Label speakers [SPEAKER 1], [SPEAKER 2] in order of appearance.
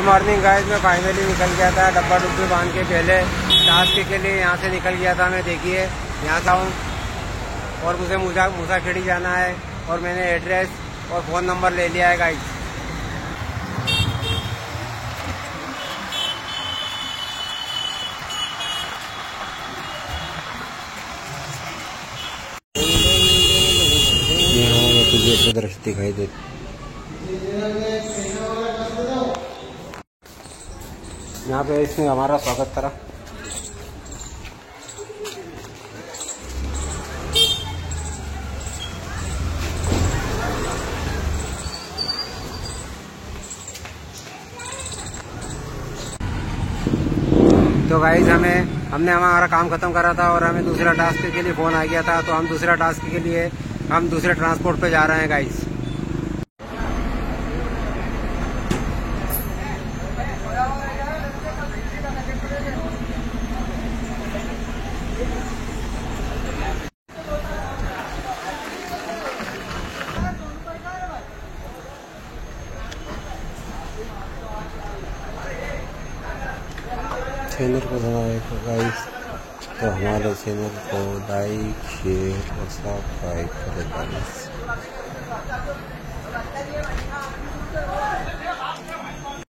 [SPEAKER 1] Morning guys, मैं finally निकल गया था डब्बा डुब्बी बांध के। पहले टास्क के लिए यहाँ से निकल गया था मैं। देखिए यहाँ था हूँ और मुझे मूसाखेड़ी जाना है और मैंने एड्रेस और फ़ोन नंबर ले लिया है गाइस। तुझे दृश्य दिखाई दे। यहाँ पे इसने हमारा स्वागत करा। तो गाइज हमने हमारा काम खत्म करा था और हमें दूसरा टास्क के लिए फ़ोन आ गया था। तो हम दूसरा टास्क के लिए हम दूसरे ट्रांसपोर्ट पे जा रहे हैं गाइज। चैनल को पसंद गाइस तो हमारे चैनल को लाइक शेयर और सब्सक्राइब करें गाइस।